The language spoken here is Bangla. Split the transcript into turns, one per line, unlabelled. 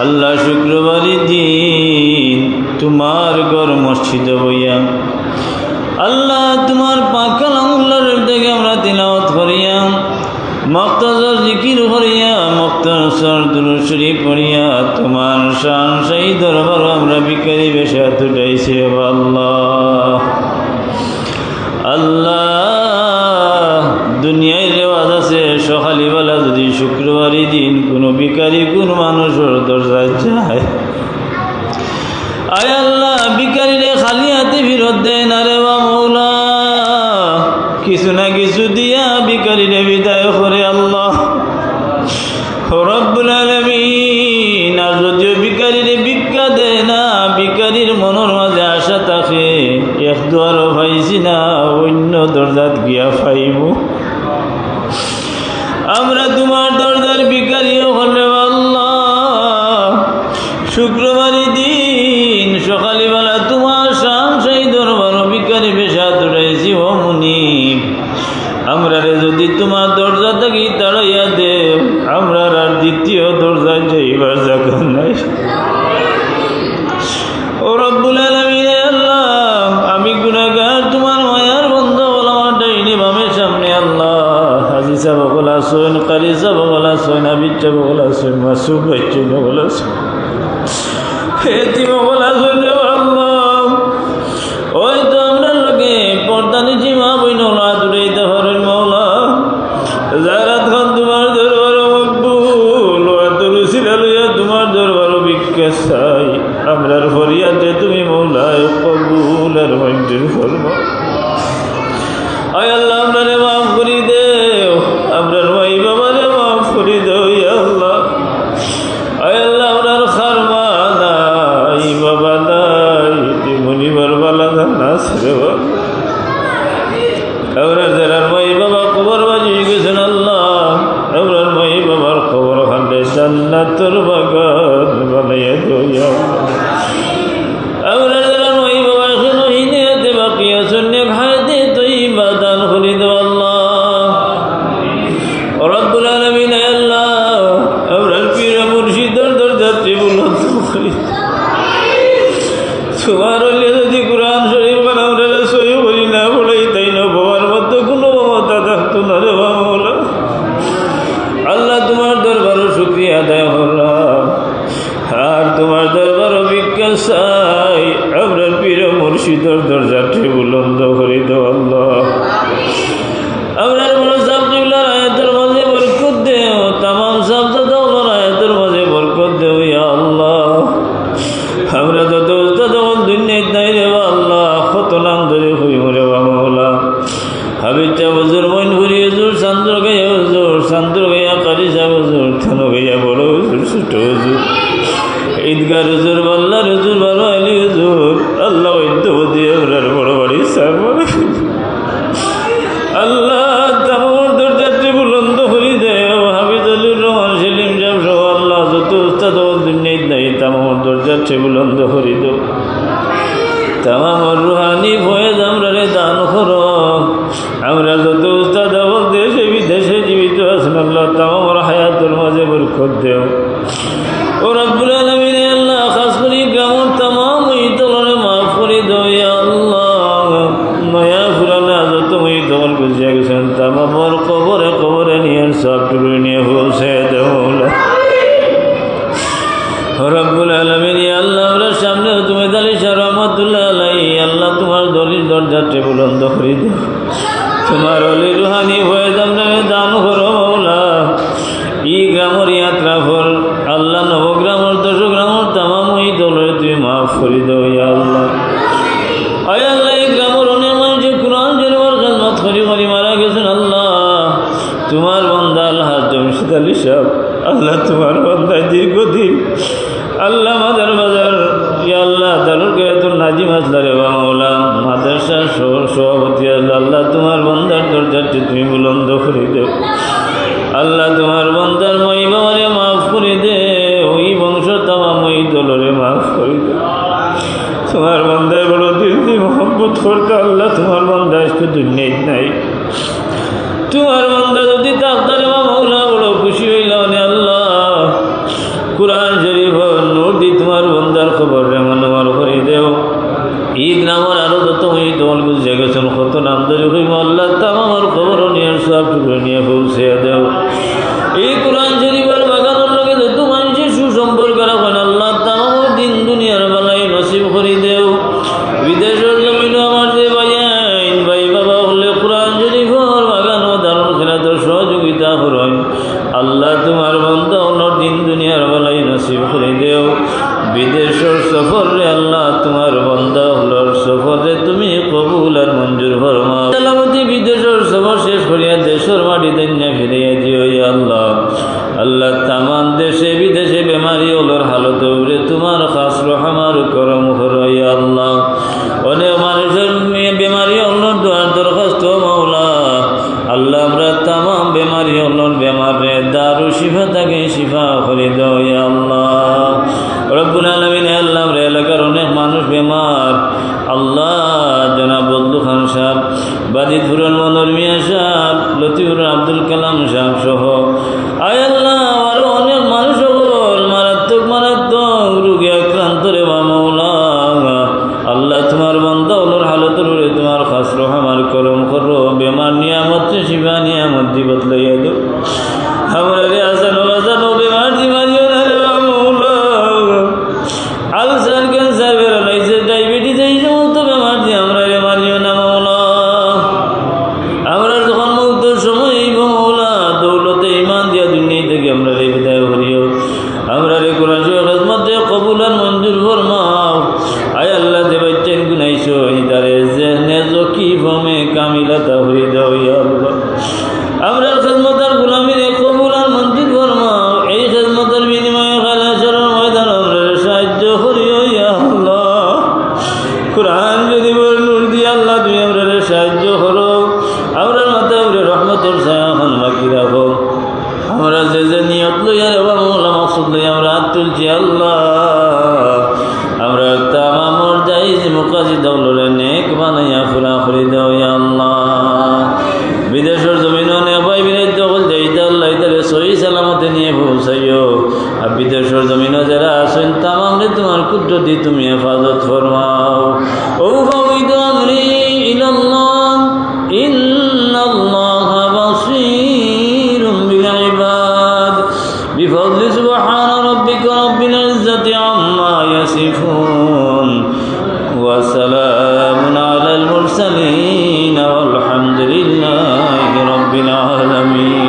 আল্লাহ শুক্রবারের দিন তোমার ঘর মসজিদে বইয়া আল্লাহ তোমার পাক কালামুল্লাহর থেকে আমরা তিলাওয়াত করিয়া মুক্তাসর জিকির করিয়া মুক্তাসর দুরূদ শরীফ পড়িয়া তোমার শান সেই দরবার আমরা ভিখারি বেশে হাত উঠাইছি। আল্লাহ আল্লাহ দুনিয়ায় রেওয়াজ আছে সকালবেলা যদি শুক্রবারের দিন কোনো ভিখারি কোন মানুষের দরজায় যায়, আয় আল্লাহ ভিখারিরে খালি হাতে ফিরত দেয় না রে মৌলা, কিছু না কিছু দিয়া ভিখারিরে বিদায় করে। আল্লাহ রব্বুল আলামিন, আর যদিও ভিখারিরে ভিক্ষা দেয় না, ভিখারির মনের মাঝে আশা থাকে এক দুয়ারও পাইছি না অন্য দরজাত গিয়া পাইব। আমরা তোমার দরজার ভিখারিও হলে আল্লাহ শুক্রবারের দিন সকালবেলা তোমার শান সেই দরবার ভিখারি বেশা দৌড়াইছি। ও মুনিব, আমরা যদি তোমার দরজা থেকে তাড়াইয়া দেও, আমরা আর দ্বিতীয় দরজায় যাইবার জায়গা নাই। ও রব্বুল আলামিন, আল্লাহ আমি গুনাহগার তোমার মায়ার বন্ধ আমার ডাইনি বামের সামনে। আল্লাহ হাজি সাহেব বলা শোন, কারি সাহেব বলা শোন, আবিদ সাহেব বলা শোন, মাসুদ বাচ্চু বলা শোন, হেতিম বলা শোন। আল্লাহ ওই তো আমরা লোকে পর্দা নিচি মা বইন দূরাইতে পারেন মৌলা, জারাত খান তোমার দরবার মকবুল রুসিলা লইয়া তোমার দরবার ভিক্ষা চাই। আমরার ফরিয়াদে তুমি মৌলায় কবুল আর মঞ্জুর ফরমা। আয় আল্লাহ আমরারে মাফ করি দেও, আমরার মাই বাবারে মাফ করি দেও। আল্লাহ আয় আল্লাহ আমরার খারমা নাই বাবা নাই মনিবার বালা না ছেড়ে আমরার যারা মাই বাবা কবর বাজি গেছেন। আল্লাহ আমরার মাই বাবার খবর খান্ডে জান্নাতের বাগান বানাইয়া দেও। আমরার যারা মাই বাবা এখন হিনেতে বাকি আছেন খাইতে তুই বাদান করি দেও। আল্লাহ রব্বুল আলামিন, আল্লাহ আমরার পীর মুর্শিদের দরজাতে বুলন্দ করি। তোমার হলে যদি কোরআন শরীফ আমরা সই করি না বলেই তাই না বাবার মধ্যে কোনো মমতা থাকতো না রে বাবা। আল্লাহ তোমার দরবারও শুকরিয়া আদায় করলাম, আর তোমার দরবারও ভিক্ষা চাই। আমরা পীর মুর্শিদের দরজাটি বুলন্দ করে দেও। আল্লাহ আমরার বড় সাবজুল্লার আয়াতের মাঝে বরকত দেও, তামাম সাবজাদাউলার আয়াতের মাঝে বরকত দেও। ইয়া আল্লাহ আমরা যত উস্তাদ দুনিয়ায় নাই রে আল্লাহ, কত নাম ধরে হই মরে বাংলা হাবিবটা হুজুর মইনপুরি হুজুর, চান্দুর গাইয়া হুজুর, চান্দুর গাইয়া কারিসা হুজুর, থানো গাইয়া বড় হুজুর, ছোট হুজুর, ঈদগার হুজুর, বাল্লার হুজুর, বারো আলী হুজুর। আল্লাহ ঐদ্যবতী আমরার বড় বাড়ি সারবার আল্লাহ তামার দরজাটি বুলন্দ করি দেও। হাবিজুর রহমান সেলিম সাহেব সহ আল্লাহ যত উস্তাদ দুনিয়ায় নাই তামার দরজাটি বুলন্দ করি দেও। তামার রুহানি ফয়েজ আমরা রে দান করো। আমরা যত উস্তাদ দেশে বিদেশে জীবিত আছেন আল্লাহ তামার হায়াতের মাঝে বরকত দেও। ও রব্বুল আলামিন, আল্লাহ খাস করি গ্রামের তামাম ইতলরে মাফ করে দেও। ইয়া আল্লাহ নয়া ফুরানা যত ইতল গুজিয়া গেছেন তামামর কবরে কবরে নিয়ে সব টুকরে নিয়ে পৌঁছে দেও। রব্বুল আলামিন, আল্লাহ আমরা সামনে তুমি দালি শাহ রহমাতুল্লাহ আলাইহি, আল্লাহ তোমার দলিল দরজাতে বুলন্দ করে দেও। তোমার অলি রুহানি হয়ে আমরা দান করো মৌলা। ই গ্রামের যাত্রা ফল আল্লাহ নবগ্রামের 10 গ্রামের তামাম ওই দলের তুমি মাফ করে দেও। ইয়া আল্লাহ আয় আল্লাহ এই গ্রামের অনেক মানুষের কোরআন জেরবার খেদমত করি করি মারা গেছেন। আল্লাহ তোমার বান্দা আল্লাহ জমশেদ আলী সাহেব, আল্লাহ তোমার বান্দা দীর্ঘদিন আল্লাহ মাদার বাজার ইয়া আল্লাহ দারুল গায়তুল নাজিম আসলারে বা মৌলা মাদ্রাসার সভাপতি আল্লাহ তোমার বান্দার দরজাটি তুমি বুলন্দ করে দেও। আল্লাহ তোমার বান্দার মই বাবারে মাফ করে দে, ওই বংশ তামাম ওই দলরে মাফ করে দে। তোমার বান্দায় বড় দিল দিয়ে মোহাম্মত করতে আল্লাহ তোমার বান্দা আজকে দুনিয়ায় নাই। তোমার বান্দা যদি তাকদারে মা মৌলা বড় খুশি হইল আল্লাহ কোরআন শরীফ বিদেশের সফর রে আল্লাহ তোমার বান্দা হলোর সফর রে তুমি কবুল আর মঞ্জুর ফরমাও। সালামতি বিদেশের সফর শেষ করিয়া দেশের মাটি দৈন্যা ফিরিয়ে দিও ইয়া আল্লাহ। আল্লাহ তামাম দেশে বিদেশে বেমারি হলোর হালত উপরে তোমার খাস রহমার করম করো ইয়া আল্লাহ। অনেক মানুষের বেমারি হলোর দোয়ার দরখাস্ত মাওলা। আল্লাহ আমরা তামাম বেমারি হলোর বেমারে দারু শিফা তাকে শিফা করে দাও ইয়া আল্লাহ। রব্বুল আলামিন আল্লাহ আমরা এলাকার অনেক মানুষ বেমার আল্লাহ, জনাব বদলু খান সাহেব, বাজিদপুরের মনোর মিয়া সাহেব, লতিফুর আব্দুল কালাম সাহেব সহ আয় আল্লাহ আরো অনেক মানুষ মারাত্মক মারাত্মক রোগে আক্রান্ত রে মাওলা। আল্লাহ তোমার বান্দা ওর হালতের উপরে তোমার খাস রহমার করম করো। বেমার নিয়ামত শিফা নিয়ামত দিবত লইয়া দো আমরা রে আসানো আসানো বেমার দিমারিও না রে মাওলা। আলসার ক্যান্সার বেরোলাইছে, ডায়াবেটিস, এই সমস্ত বেমার দিয়ে আমরা রে মারিও না মাওলা। আমরা যখন মুক্তর সময় এই মাওলা দৌলতে ইমান দিয়া দুনিয়া থেকে আমরা রে বিদায় করিও। আমরা রে কোরআন খেদমত দিয়ে কবুল আর মঞ্জুর ফরমাও। আয় আল্লাহ দে বাচ্চার গুনাইছো ইদারে জেনে জকি ভমে কামিলাতা হয়ে দাও ইয়া আল্লাহ। আমরা খেদমতের গোলামির কবুল আর মঞ্জুর ফরমাও। এই খেদমতের বিনিময়ে খালাসের ময়দান আমরা সাহায্য করিও ইয়া আল্লাহ। কোরআন যদি নূর দিয়ে আল্লাহ তুমি আমরা সাহায্য করো। আমরা মাথায় উপরে রহমতের ছায়াখান বাকি রাখো। আমরা যে যে নিয়ত লইয়া রে মাওলা মাকসুদ লইয়া আমরা হাত তুলছি আল্লাহ। আমরা তামামর জায়েজ মুকাসিদ দৌলরে নেক বানাইয়া পুরা করে দাও ইয়া আল্লাহ। বিদেশের জমিন অনেক ভাই বিরাজ দখল যাইতে আল্লাহ তাহলে সহি সালামতে নিয়ে পৌঁছাইও। আর বিদেশের জমিন যারা আছেন তামামরে তোমার কুদরতি তুমি হেফাজত ফরমাও। ও ফাউইদু আমরি ইলাল্লাহ ইন্নাল্লাহা বাসীরুম বিল ইবাদ বিফadli সুবহান রাব্বিকা রাব্বিল ইজ্জাতি আম্মা ইয়াসিফুন ওয়া সালামুন আলাল মুরসালিন ওয়ালহামদুলিল্লাহি রাব্বিল আলামিন।